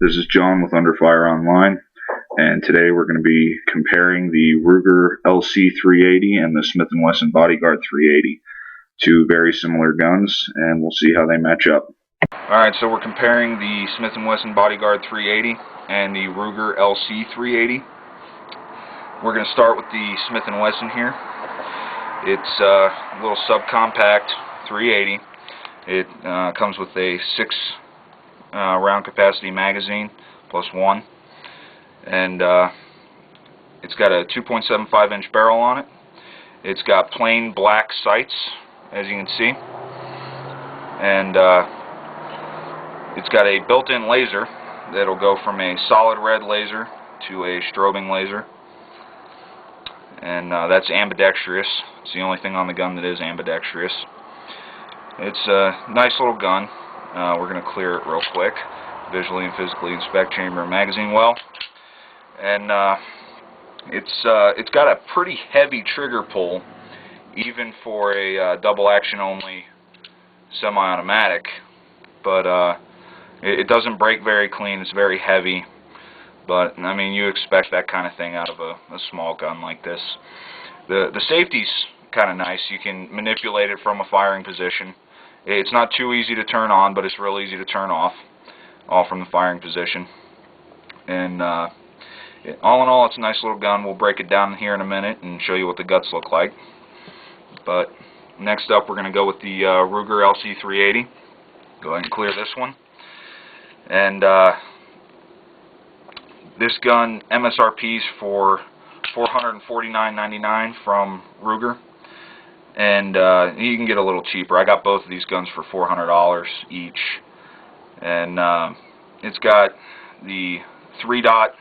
This is John with Under Fire Online, and today we're going to be comparing the Ruger LC380 and the Smith & Wesson Bodyguard 380, two very similar guns, and we'll see how they match up. Alright, so we're comparing the Smith & Wesson Bodyguard 380 and the Ruger LC380. We're going to start with the Smith & Wesson here. It's a little subcompact 380. It comes with a 6 round capacity magazine plus 1, and it's got a 2.75 inch barrel on it. It's got plain black sights, as you can see, and it's got a built-in laser that'll go from a solid red laser to a strobing laser, and that's ambidextrous. It's the only thing on the gun that is ambidextrous. It's a nice little gun. We're going to clear it real quick, visually and physically inspect chamber and magazine well, and it's got a pretty heavy trigger pull, even for a double action only semi-automatic, but it doesn't break very clean. It's very heavy, but I mean, you expect that kind of thing out of a small gun like this. The safety's kind of nice. You can manipulate it from a firing position. It's not too easy to turn on, but it's real easy to turn off, all from the firing position. And all in all, it's a nice little gun. We'll break it down here in a minute and show you what the guts look like. But next up, we're going to go with the Ruger LC380. Go ahead and clear this one. And this gun, MSRP's for $449.99 from Ruger. And you can get a little cheaper. I got both of these guns for $400 each. And it's got the 3-dot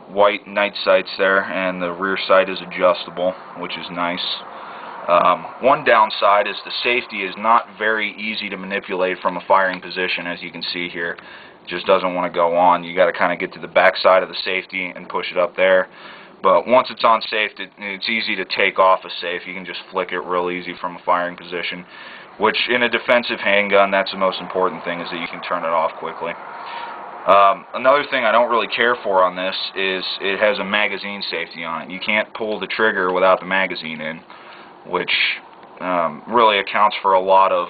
white night sights there, and the rear sight is adjustable, which is nice. One downside is the safety is not very easy to manipulate from a firing position, as you can see here. It just doesn't want to go on. You got to kind of get to the back side of the safety and push it up there. But once it's on safe, it's easy to take off a safe. You can just flick it real easy from a firing position, which in a defensive handgun, that's the most important thing, is that you can turn it off quickly. Another thing I don't really care for on this is it has a magazine safety on it. You can't pull the trigger without the magazine in, which really accounts for a lot of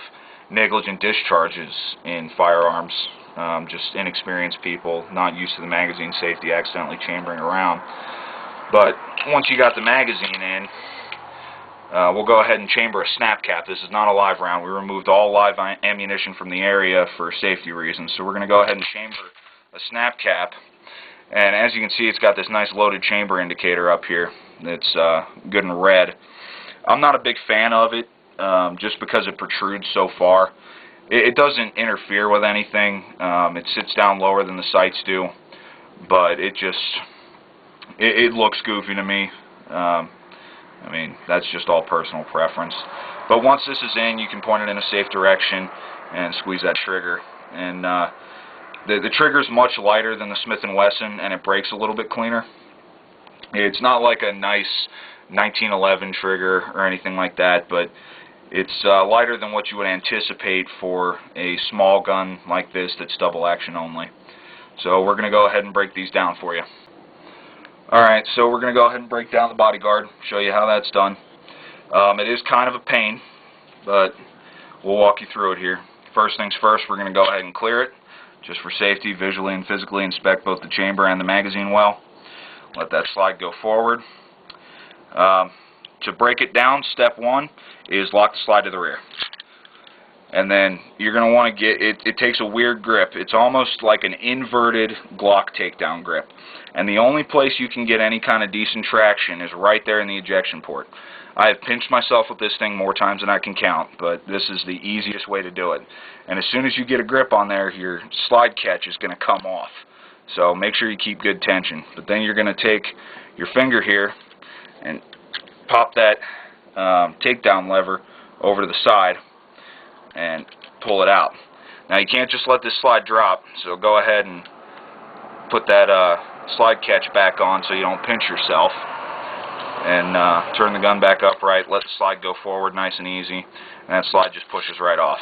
negligent discharges in firearms. Just inexperienced people not used to the magazine safety accidentally chambering around. But once you got the magazine in, we'll go ahead and chamber a snap cap. This is not a live round. We removed all live ammunition from the area for safety reasons. So we're going to go ahead and chamber a snap cap. And as you can see, it's got this nice loaded chamber indicator up here that's good and red. I'm not a big fan of it just because it protrudes so far. It doesn't interfere with anything. It sits down lower than the sights do, but it looks goofy to me. I mean, that's just all personal preference. But once this is in, you can point it in a safe direction and squeeze that trigger. And the trigger's much lighter than the Smith & Wesson, and it breaks a little bit cleaner. It's not like a nice 1911 trigger or anything like that, but it's lighter than what you would anticipate for a small gun like this that's double action only. So we're going to go ahead and break these down for you. Alright, so we're going to go ahead and break down the Bodyguard, show you how that's done. It is kind of a pain, but we'll walk you through it here. First things first, we're going to go ahead and clear it, just for safety, visually and physically inspect both the chamber and the magazine well. Let that slide go forward. To break it down, step 1 is lock the slide to the rear. And then you're going to want to get, it takes a weird grip. It's almost like an inverted Glock takedown grip. And the only place you can get any kind of decent traction is right there in the ejection port. I have pinched myself with this thing more times than I can count, but this is the easiest way to do it. And as soon as you get a grip on there, your slide catch is going to come off. So make sure you keep good tension. But then you're going to take your finger here and pop that takedown lever over to the side and pull it out. Now you can't just let this slide drop, so go ahead and put that slide catch back on so you don't pinch yourself, and turn the gun back upright, let the slide go forward nice and easy, and that slide just pushes right off.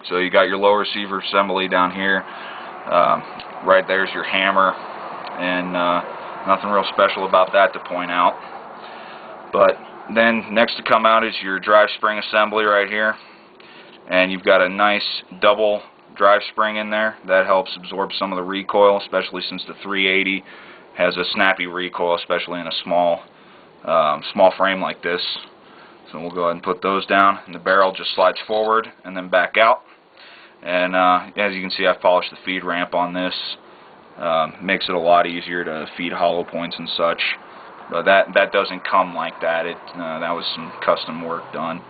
So you got your lower receiver assembly down here. Right there's your hammer, and nothing real special about that to point out. But then next to come out is your drive spring assembly right here, and you've got a nice double drive spring in there. That helps absorb some of the recoil, especially since the 380 has a snappy recoil, especially in a small frame like this. So we'll go ahead and put those down, and the barrel just slides forward and then back out. And as you can see, I've polished the feed ramp on this. Makes it a lot easier to feed hollow points and such. But that doesn't come like that. That was some custom work done.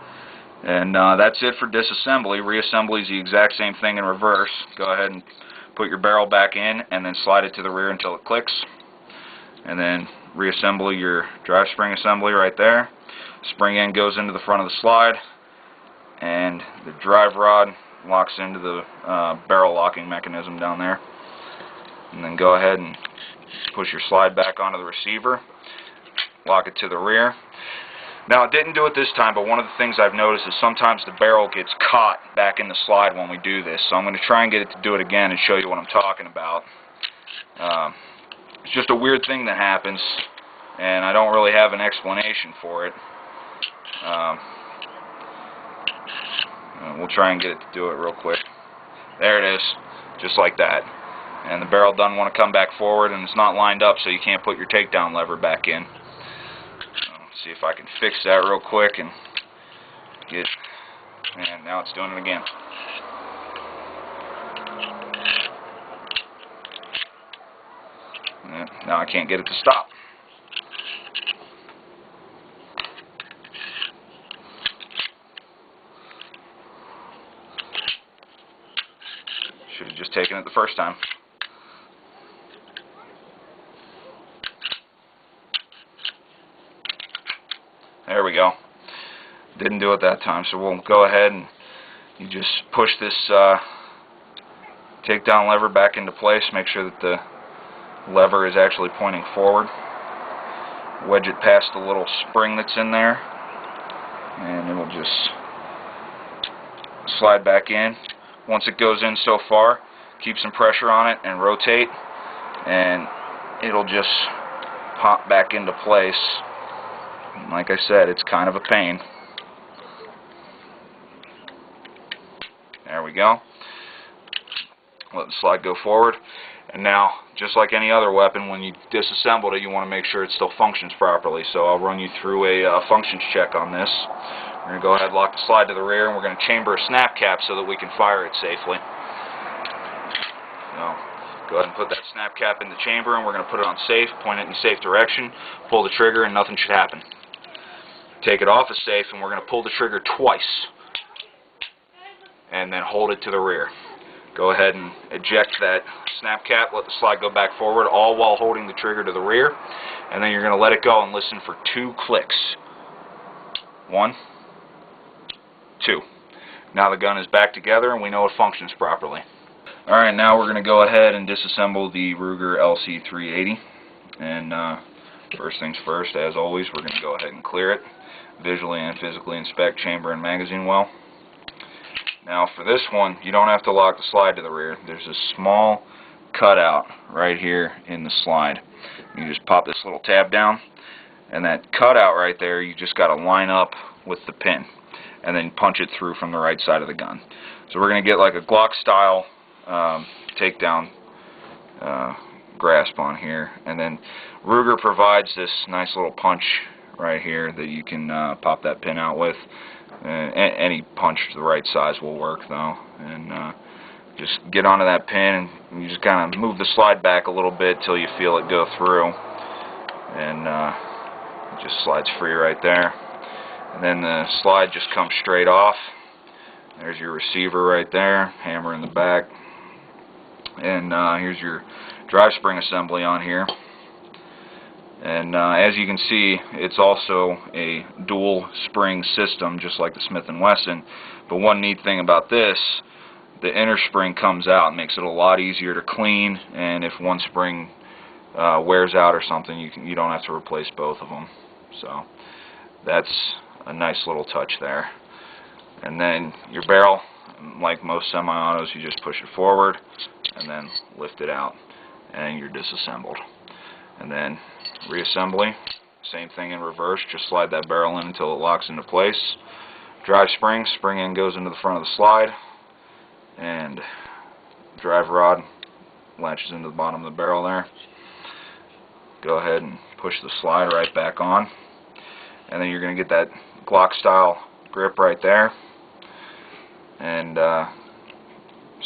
And that's it for disassembly. Reassembly is the exact same thing in reverse. Go ahead and put your barrel back in and then slide it to the rear until it clicks. And then reassemble your drive spring assembly right there. Spring end goes into the front of the slide, and the drive rod locks into the barrel locking mechanism down there. And then go ahead and push your slide back onto the receiver, lock it to the rear. Now, it didn't do it this time, but one of the things I've noticed is sometimes the barrel gets caught back in the slide when we do this. So I'm going to try and get it to do it again and show you what I'm talking about. It's just a weird thing that happens, and I don't really have an explanation for it. We'll try and get it to do it real quick. There it is, just like that. And the barrel doesn't want to come back forward, and it's not lined up, so you can't put your takedown lever back in. See if I can fix that real quick and get, and now it's doing it again. And now I can't get it to stop. Should have just taken it the first time. There we go. Didn't do it that time, so we'll go ahead and you just push this takedown lever back into place. Make sure that the lever is actually pointing forward. Wedge it past the little spring that's in there, and it will just slide back in. Once it goes in so far, keep some pressure on it and rotate, and it'll just pop back into place. Like I said, it's kind of a pain. There we go. Let the slide go forward. And now, just like any other weapon, when you disassemble it, you want to make sure it still functions properly. So I'll run you through a functions check on this. We're going to go ahead and lock the slide to the rear, and we're going to chamber a snap cap so that we can fire it safely. So, go ahead and put that snap cap in the chamber, and we're going to put it on safe, point it in a safe direction, pull the trigger, and nothing should happen. Take it off of safe, and we're going to pull the trigger twice, and then hold it to the rear. Go ahead and eject that snap cap, let the slide go back forward, all while holding the trigger to the rear, and then you're going to let it go and listen for 2 clicks. 1, 2. Now the gun is back together, and we know it functions properly. Alright, now we're going to go ahead and disassemble the Ruger LC380, and first things first, as always, we're going to go ahead and clear it. Visually and physically inspect chamber and magazine well. Now for this one, you don't have to lock the slide to the rear. There's a small cutout right here in the slide. You just pop this little tab down, and that cutout right there, you just got to line up with the pin, and then punch it through from the right side of the gun. So we're going to get like a Glock style takedown grasp on here, and then Ruger provides this nice little punch right here that you can pop that pin out with. Any punch to the right size will work though, and just get onto that pin, and you just kind of move the slide back a little bit till you feel it go through, and it just slides free right there. And then the slide just comes straight off. There's your receiver right there, hammer in the back, and here's your drive spring assembly on here. And as you can see, it's also a dual spring system, just like the Smith & Wesson. But one neat thing about this, the inner spring comes out and makes it a lot easier to clean, and if one spring wears out or something, you don't have to replace both of them. So that's a nice little touch there. And then your barrel Like most semi-autos, you just push it forward and then lift it out, and you're disassembled. And then reassembly, same thing in reverse, just slide that barrel in until it locks into place. Drive spring, spring end goes into the front of the slide, and drive rod latches into the bottom of the barrel there. Go ahead and push the slide right back on, and then you're going to get that Glock style grip right there, and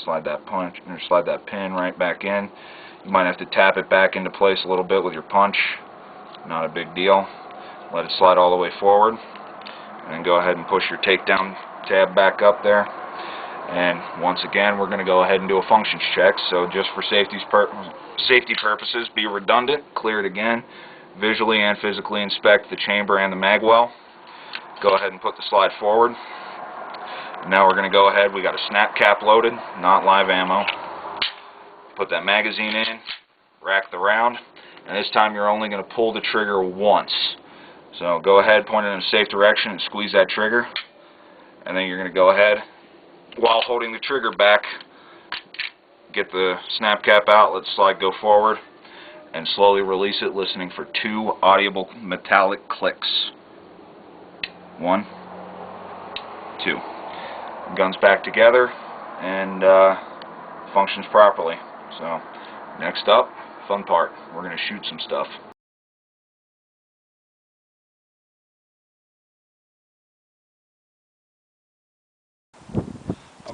slide that pin right back in. You might have to tap it back into place a little bit with your punch. Not a big deal. Let it slide all the way forward, and then go ahead and push your takedown tab back up there. And once again, we're going to go ahead and do a functions check. So just for safety purposes, be redundant, clear it again, visually and physically inspect the chamber and the mag well. Go ahead and put the slide forward. Now we're going to go ahead, we got a snap cap loaded, not live ammo. Put that magazine in, rack the round, and this time you're only going to pull the trigger once. So go ahead, point it in a safe direction and squeeze that trigger, and then you're going to go ahead, while holding the trigger back, get the snap cap out, let the slide go forward, and slowly release it, listening for 2 audible metallic clicks. 1, 2. Guns back together, and functions properly. So next up, fun part, we're going to shoot some stuff.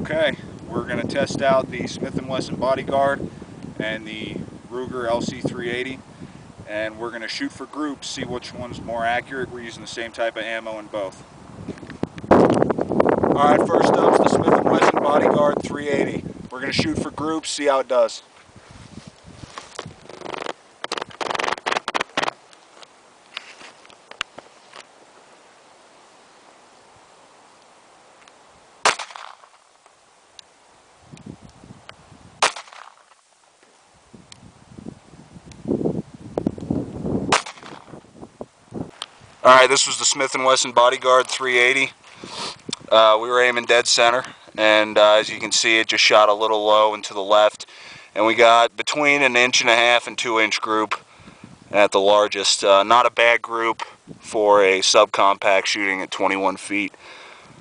Okay, we're going to test out the Smith & Wesson Bodyguard and the Ruger LC380, and we're going to shoot for groups, see which one's more accurate. We're using the same type of ammo in both. Alright, first up is the Smith & Wesson Bodyguard 380. We're going to shoot for groups, see how it does. Alright, this was the Smith & Wesson Bodyguard 380. We were aiming dead center, and as you can see, it just shot a little low and to the left. And we got between 1.5 inch and 2 inch group at the largest. Not a bad group for a subcompact shooting at 21 feet.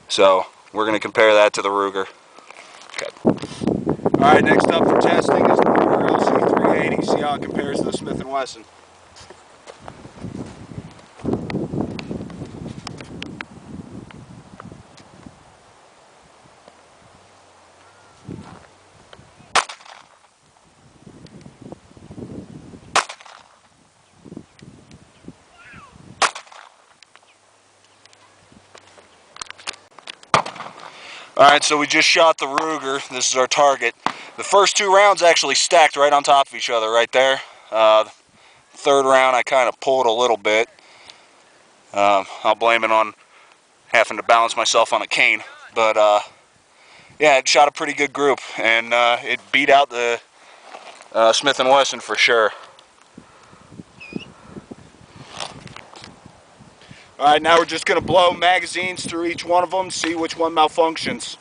So we're going to compare that to the Ruger. Okay. Alright, next up for testing is the Ruger LC380. See how it compares to the Smith & Wesson. Alright, so we just shot the Ruger. This is our target. The first 2 rounds actually stacked right on top of each other right there. Third round I kind of pulled a little bit. I'll blame it on having to balance myself on a cane. But yeah, it shot a pretty good group, and it beat out the Smith & Wesson for sure. Alright, now we're just going to blow magazines through each one of them, see which one malfunctions.